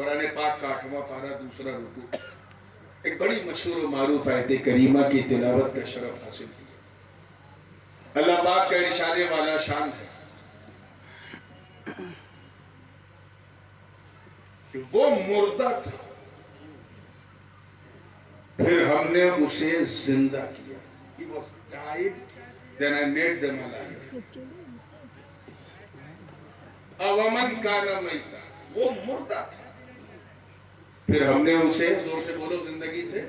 قرآن پاک کا 8واں پارہ 2 رکوع، ایک بڑی مشہور و معروف آیت کریمہ کی تلاوت کا شرف حاصل کیا۔ اللہ پاک کا ارشاد والا شان ہے کہ وہ مردہ تھا، پھر ہم نے اسے زندہ کیا۔ He was died, then I made them alive. اومن کانا میتا، وہ مردہ تھا، پھر ہم نے اسے، زور سے بولو، زندگی سے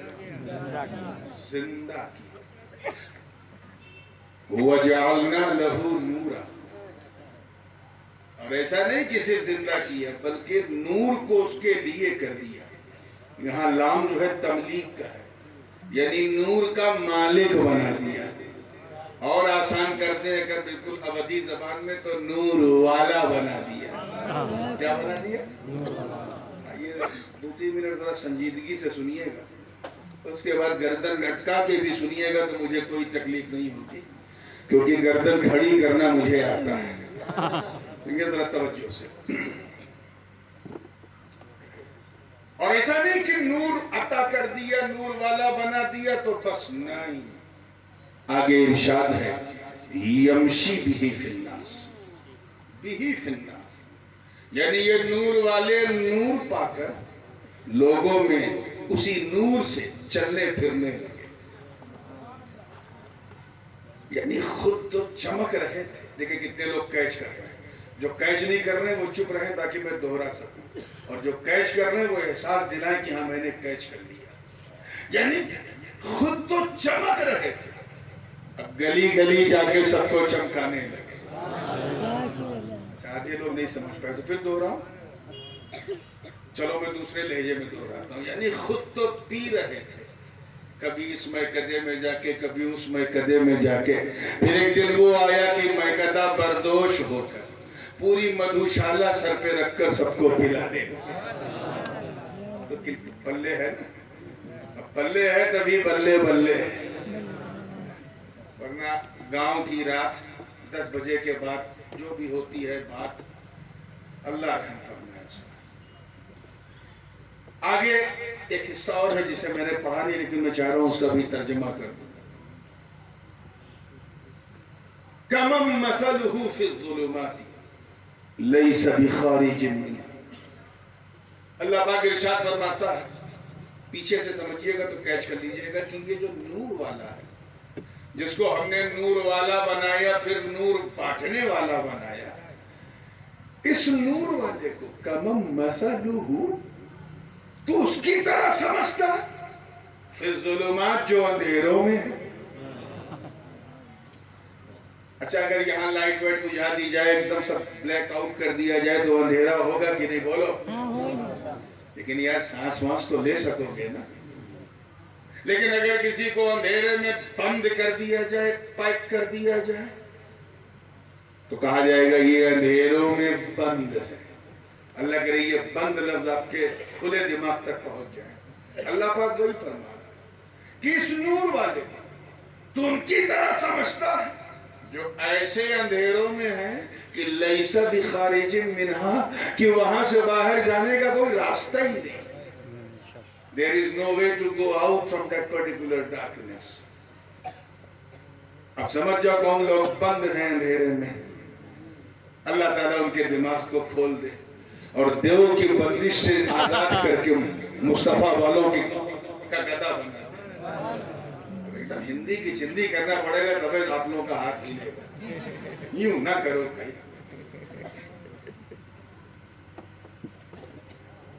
زندہ کیا۔ وَجَعَلْنَا لَهُ نُورًا، اور ایسا نہیں کہ صرف زندہ کیا بلکہ نور کو اس کے لیے کر دیا۔ یہاں لام جو ہے تملیک کا ہے، یعنی نور کا مالک بنا دیا، اور آسان کرتے ہیں کہ بالکل ابدی زبان میں تو نور والا بنا دیا۔ کیا بنا دیا؟ یہ 2-3 منٹ ذرا سنجیدگی سے سنیے گا، اس کے بعد گردن لٹکا کے بھی سنیے گا تو مجھے کوئی تکلیف نہیں ہوتی، کیونکہ گردن کھڑی کرنا مجھے آتا ہے۔ ذرا توجہ سے، اور ایسا نہیں کہ نور عطا کر دیا، نور والا بنا دیا تو بس نہیں، آگے ارشاد ہے یمشی بہ فی الناس، بہ فی الناس، یعنی یہ نور والے نور پا کر لوگوں میں اسی نور سے چلنے پھرنے لگے، یعنی خود تو چمک رہے تھے۔ دیکھیں کتنے لوگ کیچ کر رہے ہیں، جو کیچ نہیں کر رہے ہیں وہ چپ رہے تاکہ میں دوہرا سکوں، اور جو کیچ کر رہے ہیں وہ احساس دلائیں کہ ہاں میں نے کیچ کر لیا، یعنی خود تو چمک رہے تھے، اب گلی گلی جا کے سب کو چمکانے لگے۔ آدھے لوگ نہیں سمجھ پائے تو پھر دوہراؤ، چلو میں دوسرے لہجے میں دوہراتا ہوں، یعنی خود تو پی رہے تھے، کبھی اس میکدے میں جا کے کبھی اس میکدے میں جا کے، پھر ایک دن وہ آیا کہ میکدہ بردوش ہو کر پوری مدھوشالہ سر پہ رکھ کر سب کو پلانے لگے۔ تو پلے ہے نا، پلے ہے تبھی بلے بلے، ورنہ گاؤں کی رات 10 بجے کے بعد جو بھی ہوتی ہے بات، اللہ رحم فرمائے۔ آگے ایک حصہ اور ہے جسے میں نے پڑھا نہیں لیکن میں چاہ رہا ہوں اس کا بھی ترجمہ کر دوں۔ کمم مثلہ فی الظلمات لیس بخارج منہا، اللہ پاک ارشاد فرماتا ہے، پیچھے سے سمجھیے گا تو کیچ کر لیجئے گا کہ یہ جو نور والا ہے، جس کو ہم نے نور والا بنایا پھر نور بانٹنے والا بنایا، اس نور والے کو کمم مثلہ، تو اس کی طرح سمجھتا فی الظلمات، جو اندھیروں میں ہے۔ اچھا اگر یہاں لائٹ وائٹ بجھا دی جائے، ایک دم سب بلیک آؤٹ کر دیا جائے تو اندھیرا ہوگا کہ نہیں؟ بولو، لیکن یار سانس وانس تو لے سکو گے نا۔ لیکن اگر کسی کو اندھیرے میں بند کر دیا جائے، پیک کر دیا جائے، تو کہا جائے گا یہ اندھیروں میں بند ہے۔ اللہ کرے یہ بند لفظ آپ کے کھلے دماغ تک پہنچ جائے۔ اللہ پاک وہی فرما رہا ہے کہ اس نور والے تو ان کی طرح سمجھتا ہے جو ایسے اندھیروں میں ہیں کہ لیس بخارج منہا، کہ وہاں سے باہر جانے کا کوئی راستہ ہی نہیں۔ There is no way to go out from that particular darkness۔ اب سمجھ جاؤ کون لوگ بند ہیں اندھیرے میں، اللہ تعالیٰ ان کے دماغ کو کھول دے اور دیو کی بندش سے آزاد کر کے مصطفیٰ والوں کی کا گدا بنا دے۔ ہندی کی چندی کرنا پڑے گا تب آپ لوگوں کا ہاتھ ہلے گا، یوں نہ کرو بھائی۔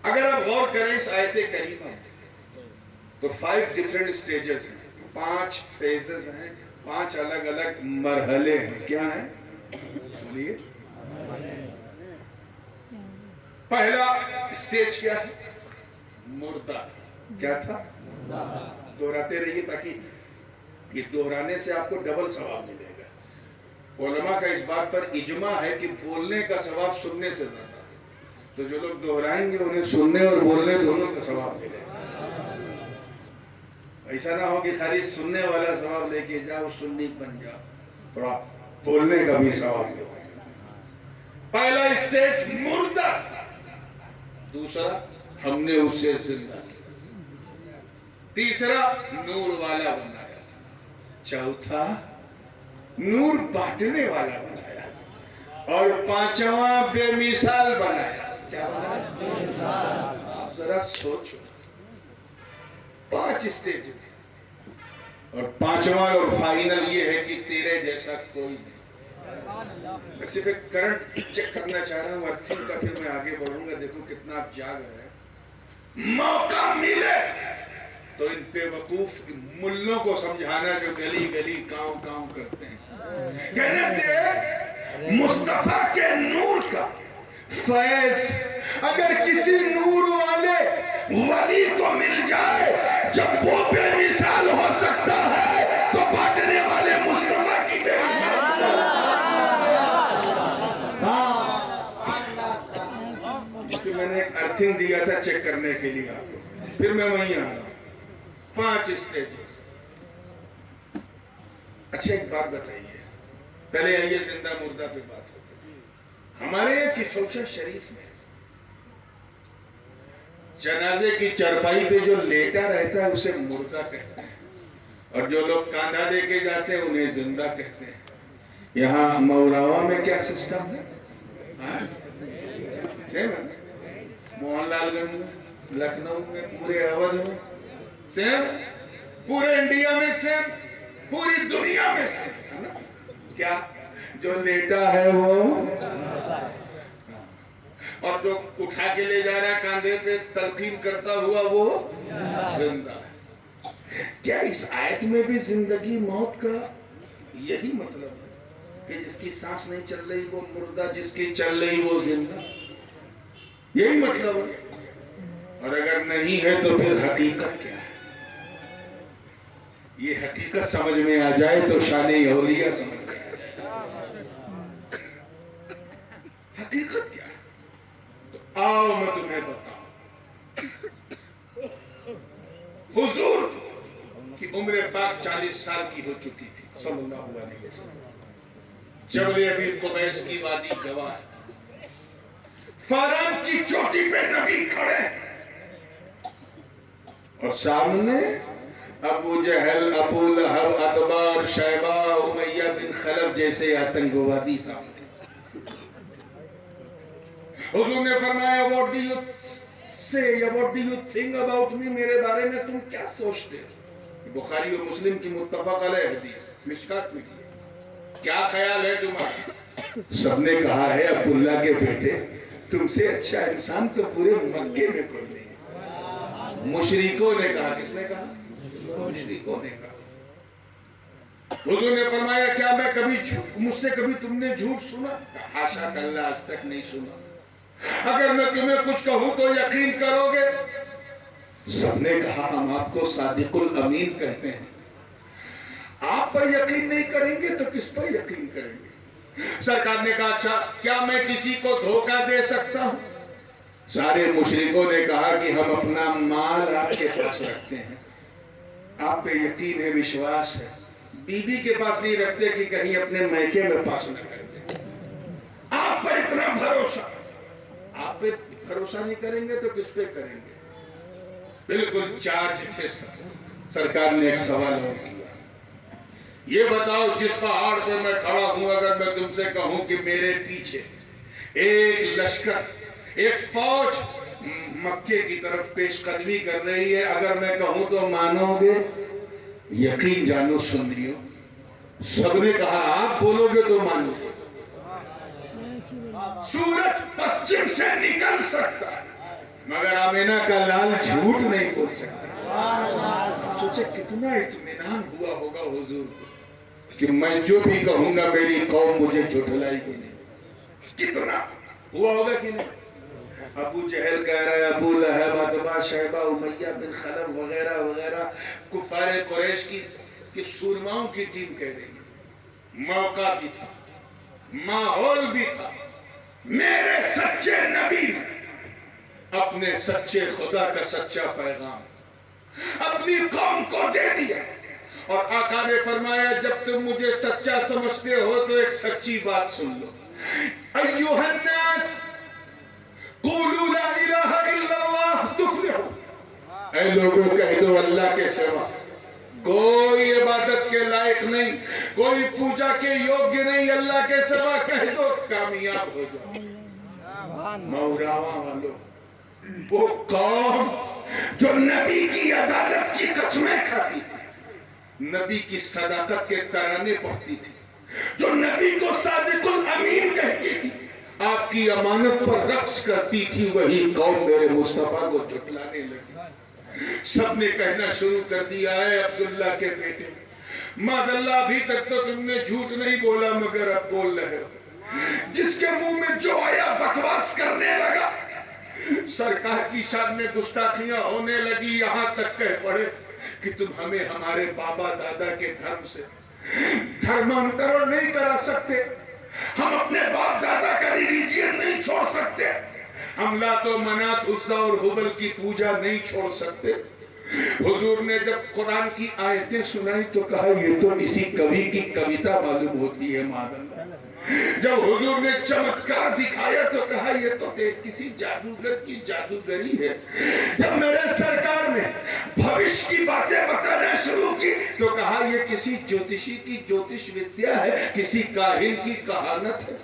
اگر آپ غور کریں اس آیت کریمہ تو 5 ڈیفرنٹ سٹیجز ہیں، 5 فیزز ہیں، 5 الگ الگ مرحلے ہیں۔ کیا ہیں؟ بولیے۔ پہلا سٹیج کیا ہے؟ مردہ۔ کیا تھا؟ دہراتے رہیے تاکہ یہ دہرانے سے آپ کو ڈبل ثواب ملے گا۔ علماء کا اس بات پر اجماع ہے کہ بولنے کا ثواب سننے سے زیادہ ہے، تو جو لوگ دہرائیں گے انہیں سننے اور بولنے دونوں کا ثواب ملے گا۔ ایسا نہ ہو کہ خالی سننے والا ثواب لے کے جاؤ، سنی بن جاؤ، تھوڑا بولنے کا بھی ثواب ملے گا۔ پہلا اسٹیج مردہ تھا، دوسرا ہم نے اسے زندہ کیا۔ تیسرا نور والا بنایا، چوتھا نور بانٹنے والا بنایا، اور پانچواں بے مثال بنایا۔ کیا بنایا؟ بے مثال۔ آپ ذرا سوچو، 5 اسٹیج تھے، اور پانچواں اور فائنل یہ ہے کہ تیرے جیسا کوئی نہیں۔ میں صرف ایک کرنٹ چیک کرنا چاہ رہا ہوں، ارتھنگ کا، پھر میں آگے بڑھوں گا۔ دیکھو کتنا آپ جاگ رہے ہیں۔ موقع ملے تو ان بے وقوف ملوں کو سمجھانا جو گلی گلی کاؤں کاؤں کرتے ہیں، کہنے دے مصطفیٰ کے نور کا فیض اگر کسی نور والے ولی کو مل جائے، جب وہ بے مثال ہو سکتا ہے تو بانٹنے والے مصطفیٰ کی بے مثال۔ میں نے ایک ارتھنگ دیا تھا چیک کرنے کے لیے آپ کو، پھر میں وہیں آ رہا ہوں۔ 5 اسٹیجز۔ اچھا ایک بات بتائیے، پہلے آئیے زندہ مردہ پہ بات ہوتی ہے۔ ہمارے کچھوچا شریف میں جنازے کی چرپائی پہ جو لیٹا رہتا ہے اسے مردہ کہتے ہیں، اور جو لوگ کاندھا دے کے جاتے ہیں انہیں زندہ کہتے ہیں۔ یہاں موراوا میں کیا سسٹم ہے؟ موہن لال گنج میں، لکھنؤ میں، پورے اودھ میں سیم، پورے انڈیا میں سیم، پوری دنیا میں سیم۔ کیا جو لیٹا ہے وہ، اور جو اٹھا کے لے جا رہا ہے کاندھے پہ تلقین کرتا ہوا وہ زندہ ہے۔ کیا اس آیت میں بھی زندگی موت کا یہی مطلب ہے کہ جس کی سانس نہیں چل رہی وہ مردہ، جس کی چل رہی وہ زندہ؟ یہی مطلب ہے؟ اور اگر نہیں ہے تو پھر حقیقت کیا ہے؟ یہ حقیقت سمجھ میں آ جائے تو شان اولیاء سمجھ میں آ جائے۔ حقیقت کیا ہے؟ تو آؤ میں تمہیں بتاؤں۔ حضور کی عمر پاک 40 سال کی ہو چکی تھی صلی اللہ علیہ وسلم۔ جبل ابی قبیس کی وادی گواہ ہے، فاران کی چوٹی پہ نبی کھڑے اور سامنے ابو جہل، ابو لہب، اتبار، شیبہ، امیہ بن خلف جیسے آتنکوادی سامنے۔ حضور نے فرمایا what do you say یا what do you think about me، میرے بارے میں تم کیا سوچتے ہو؟ بخاری و مسلم کی متفق علیہ حدیث، مشکات میں کی۔ کیا خیال ہے تمہارا؟ سب نے کہا ہے عبداللہ کے بیٹے تم سے اچھا انسان تو پورے مکے میں کوئی نہیں ہے۔ مشرکوں نے کہا، کس نے کہا؟ مشرکوں نے کہا۔ حضور نے فرمایا کیا میں کبھی مجھ سے کبھی تم نے جھوٹ سنا؟ حاشا کاللہ، آج تک نہیں سنا۔ اگر میں تمہیں کچھ کہوں تو یقین کرو گے؟ سب نے کہا ہم آپ کو صادق الامین کہتے ہیں۔ آپ پر یقین نہیں کریں گے تو کس پر یقین کریں گے؟ سرکار نے کہا اچھا کیا میں کسی کو دھوکہ دے سکتا ہوں؟ سارے مشرکوں نے کہا کہ ہم اپنا مال آپ کے پاس رکھتے ہیں، آپ پہ یقین ہے، وشواس ہے، بیوی کے پاس نہیں رکھتے کہ کہیں اپنے میکے میں پاس نہ کر دیں۔ آپ پر اتنا بھروسہ، آپ پہ بھروسہ نہیں کریں گے تو کس پہ کریں گے؟ بالکل چارج تھے سرکار نے ایک سوال اور کیا، یہ بتاؤ جس پہاڑ پہ میں کھڑا ہوں اگر میں تم سے کہوں کہ میرے پیچھے ایک لشکر، ایک فوج مکے کی طرف پیش قدمی کر رہی ہے، اگر میں کہوں تو مانو گے؟ یقین جانو سنیو، سب نے کہا آپ بولو گے تو مانو گے۔ سورج پشچم سے نکل سکتا ہے مگر آمینہ کا لال جھوٹ نہیں بول سکتا۔ سوچے کتنا اطمینان ہوا ہوگا حضور کو کہ میں جو بھی کہوں گا میری قوم مجھے جھٹلائے گی نہیں۔ کتنا ہوا ہوگا کہ نہیں؟ ابو جہل کہہ رہا ہے، ابو لہب، اتبا، شیبہ، امیہ بن خلف وغیرہ وغیرہ کفار قریش کی سورماؤں کی ٹیم کہہ رہی ہے۔ موقع بھی تھا، ماحول بھی تھا، میرے سچے نبی نے اپنے سچے خدا کا سچا پیغام اپنی قوم کو دے دیا، اور آقا نے فرمایا جب تم مجھے سچا سمجھتے ہو تو ایک سچی بات سن لو۔ ایوہ الناس قولوا لا الہ الا اللہ اے لوگوں کہہ دو اللہ کے سوا کوئی عبادت کے لائق نہیں، کوئی پوجا کے یوگی نہیں، اللہ کے سوا کہہ دو کامیاب ہو جاؤ۔ موراوا والو، وہ قوم جو نبی کی عدالت کی قسمیں کھاتی تھی، نبی کی صداقت کے ترانے پڑھتی تھی، جو نبی کو صادق الامین کہتی تھی، آپ کی امانت پر رقص کرتی تھی، وہی قوم میرے مصطفیٰ کو جھٹلانے لگی۔ سب نے کہنا شروع کر دیا ہے عبداللہ کے بیٹے ماذ اللہ ابھی تک تو تم نے جھوٹ نہیں بولا مگر اب بول رہے ہو۔ جس کے منہ میں جو آیا بکواس کرنے لگا، سرکار کی شان میں گستاخیاں ہونے لگی، یہاں تک کہہ پڑے کہ تم ہمیں ہمارے بابا دادا کے دھرم سے دھرمانترن نہیں کرا سکتے، ہم اپنے باپ دادا کا ریلیجن نہیں چھوڑ سکتے، ہم لات و منات عزا اور حبل کی پوجا نہیں چھوڑ سکتے۔ حضور نے جب قرآن کی آیتیں سنائی تو کہا یہ تو کسی کوی کی کویتا معلوم ہوتی ہے معاذ اللہ۔ جب حضور نے چمتکار دکھایا تو کہا یہ تو کسی جادوگر کی جادوگری ہے۔ جب میرے سرکار نے بھوش کی باتیں بتانا شروع کی تو کہا یہ کسی جوتشی کی جوتش ودیا ہے، کسی کاہن کی کہانت ہے۔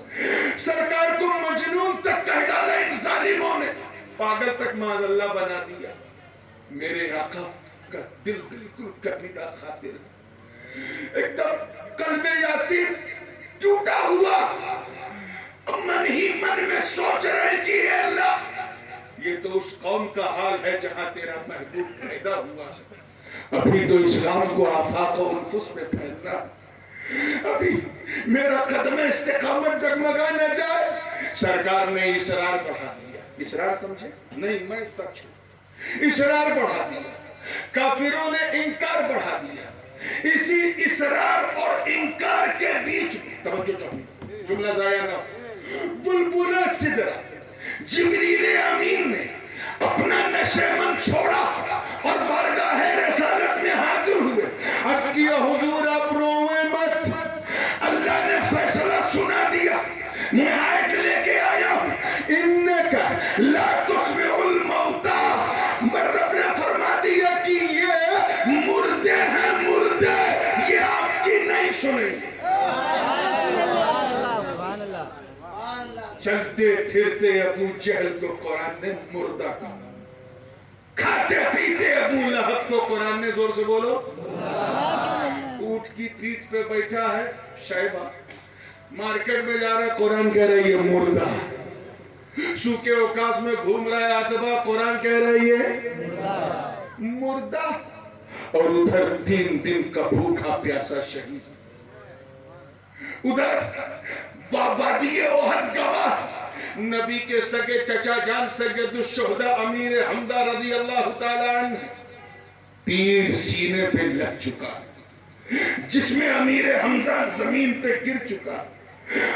سرکار کو مجنون تک کہہ ڈالا ان ظالموں نے، پاگل تک معاذ اللہ بنا دیا۔ میرے آقا کا دل بالکل کبیدہ خاطر، ایک دم قلب یاسین ٹوٹا ہوا، من ہی من میں سوچ رہے کہ اے اللہ یہ تو اس قوم کا حال ہے جہاں تیرا محبوب پیدا ہوا ہے، ابھی تو اسلام کو آفاق و انفس میں پھیلنا، ابھی میرا قدم استقامت ڈگمگا نہ جائے۔ سرکار نے اصرار بڑھا دیا، اصرار سمجھے نہیں میں سچ ہوں، اصرار بڑھا دیا، کافروں نے انکار بڑھا دیا۔ اسی اصرار اور انکار کے بیچ توجہ چاہیے، جملہ ضائع نہ ہو، بلبل سدرہ جبریل امین نے اپنا نشیمن چھوڑا اور بارگاہ رسالت میں حاضر ہوئے، عرض کیا حضور آپ روئیں مت، اللہ نے فیصلہ سنا دیا، میں آیت لے کے آیا ہوں، انکا لا تسمع الموتى، رب نے فرما دیا کہ یہ مردے ہیں، مردے یہ آپ کی نہیں سنیں۔ چلتے پھرتے ابو جہل کو قرآن نے مردہ کہا، کھاتے پیتے ابو لہب کو قرآن نے زور سے بولو، اونٹ کی پیٹھ پہ بیٹھا ہے شیبہ، مارکیٹ میں جا رہا ہے قرآن کہہ رہی ہے مردہ، سوکے اوقاس میں گھوم رہا ہے آتبا قرآن کہہ رہی ہے مردہ، اور ادھر 3 دن کا بھوکا پیاسا شہید، ادھر وادی احد گواہ نبی کے سگے چچا جان سید الشہداء امیر حمزہ رضی اللہ تعالیٰ عنہ تیر سینے پہ لگ چکا، جس میں امیر حمزہ زمین پہ گر چکا،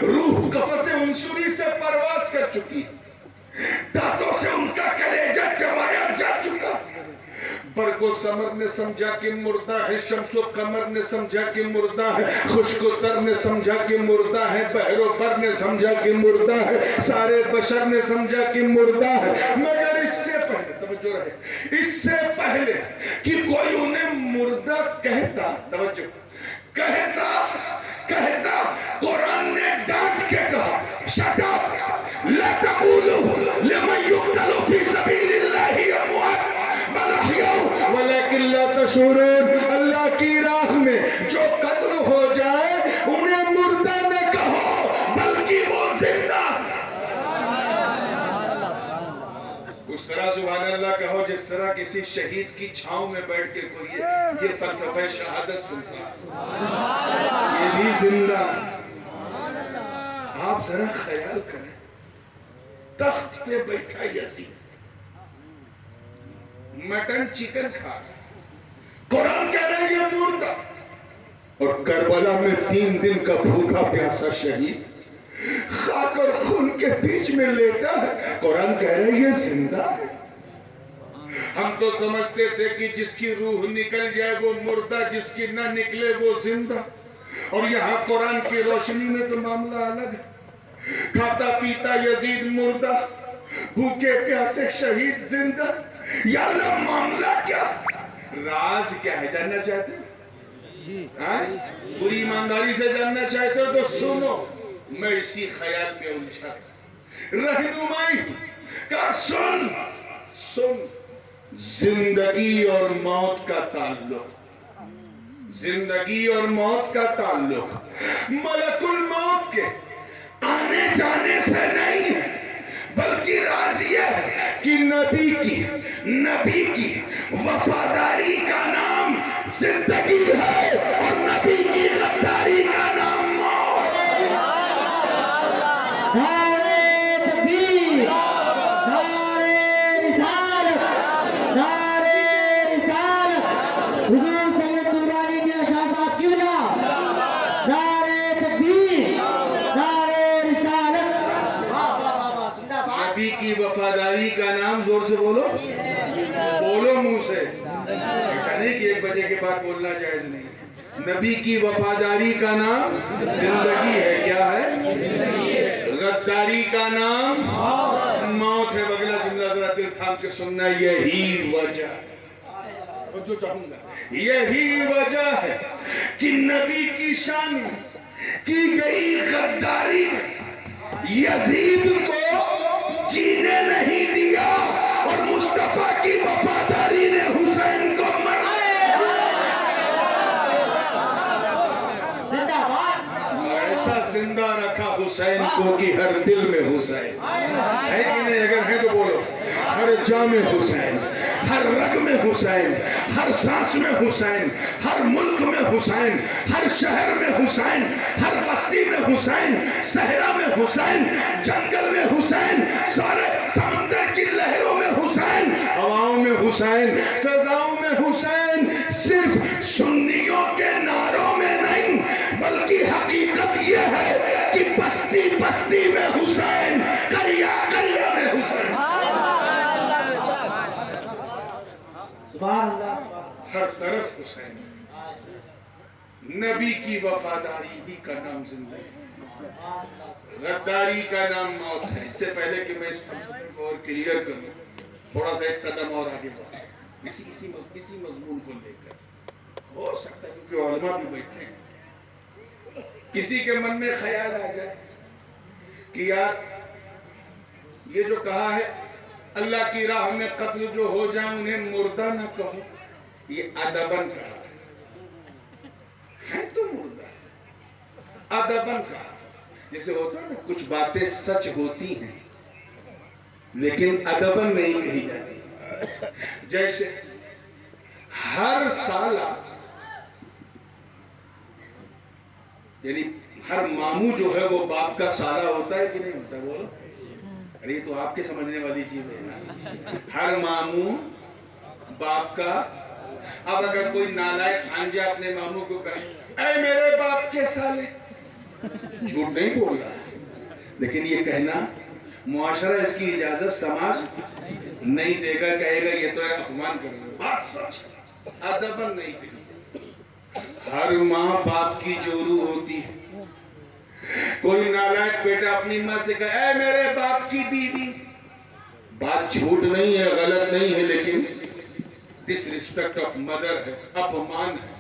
روح قفص عنصری سے پرواز کر چکی، دانتوں سے ان کا کلیجہ چبایا جا چکا، برگ و ثمر نے سمجھا کہ مردہ ہے، شمس و قمر نے سمجھا کہ مردہ ہے، خشک و تر نے سمجھا کہ مردہ ہے، بحر و بر نے سمجھا کہ مردہ ہے، سارے بشر نے سمجھا کہ مردہ ہے، مگر اس سے پہلے توجہ رہے، اس سے پہلے کہ کوئی انہیں مردہ کہتا، توجہ کہتا قرآن نے ڈانٹ کے کہا شٹ اپ لا تقولوا لمن يقتل في سبيل الله اموات بل احياء ولكن لا تشعرون، اللہ کی راہ میں جو قتل ہو جائے انہیں مردہ نہ کہو بلکہ وہ زندہ، اس طرح سبحان اللہ کہو جس طرح کسی شہید کی چھاؤں میں بیٹھ کے کوئی یہ فلسفہ شہادت سنتا ہے، یہ بھی زندہ۔ آپ ذرا خیال کریں، تخت پہ بیٹھا یزید مٹن چکن کھا قرآن کہہ رہے ہیں یہ مردہ، اور کربلا میں 3 دن کا بھوکا پیاسا شہید خاک اور خون کے بیچ میں لیٹا ہے، قرآن کہہ رہے ہیں یہ زندہ ہے۔ ہم تو سمجھتے تھے کہ جس کی روح نکل جائے وہ مردہ، جس کی نہ نکلے وہ زندہ، اور یہاں قرآن کی روشنی میں تو معاملہ الگ ہے، کھاتا پیتا یزید مردہ، بھوکے پیاسے شہید زندہ، یا اللہ معاملہ کیا، راز کیا ہے، جاننا چاہتے ہیں؟ پوری ایمانداری سے جاننا چاہتے ہو تو سنو، میں اسی خیال میں الجھا تھا، رہنمائی کا سن زندگی اور موت کا تعلق، زندگی اور موت کا تعلق ملک الموت کے آنے جانے سے نہیں ہے، بلکہ راز یہ ہے کہ نبی کی وفاداری کا نام زندگی ہے اور نبی کی غداری کا نام موت۔ نعرہ تکبیر، نعرہ رسالت، نعرہ رسالت، حضور سید نورانی میاں شاہ صاحب قبلہ، نعرہ تکبیر، نعرہ رسالت۔ نبی کی وفاداری کا نام زور سے بولو، بولو منہ سے، ایسا نہیں کہ 1 بجے کے بعد بولنا جائز نہیں۔ نبی کی وفاداری کا نام زندگی ہے، کیا ہے؟ غداری کا نام موت ہے۔ اگلا جملہ ذرا دل تھام کے سننا، یہی وجہ، جو چاہوں گا، یہی وجہ ہے کہ نبی کی شان کی گئی غداری میں یزید کو جینے نہیں دیا اور مصطفیٰ کی وفاداری نے حسین کو ایسا زندہ رکھا حسین کو کہ ہر دل میں حسین ہے کہ نہیں؟ اگر ہے تو بولو، ہر جا میں حسین، ہر رگ میں حسین، ہر سانس میں حسین، ہر ملک میں حسین، ہر شہر میں حسین، ہر بستی میں حسین، صحرا میں حسین، جنگل میں حسین، سارے سمندر کی لہروں میں حسین، ہواؤں میں حسین، فضاؤں میں حسین۔ صرف سنیوں کے نعروں میں نہیں، بلکہ حقیقت یہ ہے کہ بستی بستی میں حسین، قریہ قریہ میں حسین، سبحان اللہ، ہر طرف حسین۔ نبی کی وفاداری ہی کا نام زندگی، غداری کا نام موت ہے۔ اس سے پہلے کہ میں اس فلسفے کو اور کلیئر کروں، تھوڑا سا ایک قدم اور آگے بڑھیں، اسی مضمون کو لے کر۔ ہو سکتا ہے کیونکہ علماء بھی بیٹھے ہیں، کسی کے من میں خیال آ جائے کہ یار یہ جو کہا ہے اللہ کی راہ میں قتل جو ہو جائیں انہیں مردہ نہ کہو، یہ ادباً کہا ہے تو مردہ، ادباً کہا۔ جیسے ہوتا ہے نا، کچھ باتیں سچ ہوتی ہیں لیکن ادباً نہیں کہی جاتی۔ جیسے ہر سالہ، یعنی ہر ماموں جو ہے وہ باپ کا سالہ ہوتا ہے کہ نہیں ہوتا؟ بولو، ارے یہ تو آپ کے سمجھنے والی چیز ہے نا۔ ہر ماموں باپ کا، اب اگر کوئی نالائق بھانجا اپنے ماموں کو کہے اے میرے باپ کے سالے، جھوٹ نہیں بول رہا، لیکن یہ کہنا معاشرہ اس کی اجازت سماج نہیں دے گا، کہے گا یہ تو ہے اپمان کر رہا ہے۔ بات سچ، ادباً نہیں کہی۔ ہر ماں باپ کی جورو ہوتی ہے۔ کوئی نالائق بیٹا اپنی ماں سے کہے اے میرے باپ کی بیوی، بات جھوٹ نہیں ہے، غلط نہیں ہے، لیکن ڈس ریسپیکٹ آف مدر ہے، اپمان ہے۔